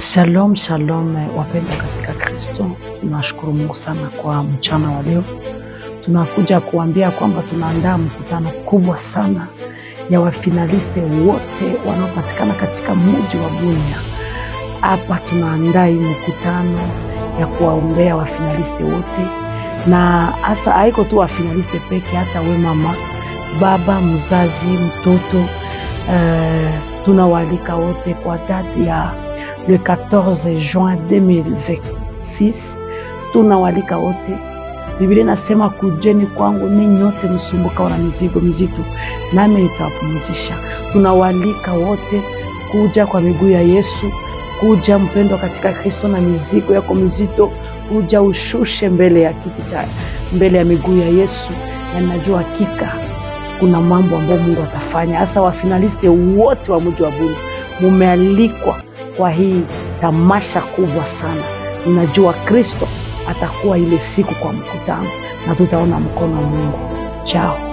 Shalom, shalom wapendwa katika Kristo. Tunashukuru Mungu sana kwa mchana wa leo. Tunakuja kuambia kwamba tunaandaa mkutano kubwa sana ya wafinaliste wote wanaopatikana katika mji wa Bunia. Hapa tunaandaa hii mkutano ya kuwaombea wafinaliste wote, na hasa haiko tu wafinaliste peke, hata we mama, baba, mzazi, mtoto, tunawaalika wote kwa date ya le 14 juin 2026. Tunawalika wote. Biblia inasema kujeni kwangu ninyi nyote msumbuka na mizigo mizito, nami nitawapumzisha. Tunawalika wote kuja kwa miguu ya Yesu, kuja mpendwa katika Kristo na mizigo yako mizito, kuja ushushe mbele ya kiti cha mbele ya miguu ya Yesu, na ninajua hakika kuna mambo ambayo Mungu atafanya. Hasa wafinaliste wote wa mji wa Bunia mumealikwa kwa hii tamasha kubwa sana. Ninajua Kristo atakuwa ile siku kwa mkutano, na tutaona mkono wa Mungu. Chao.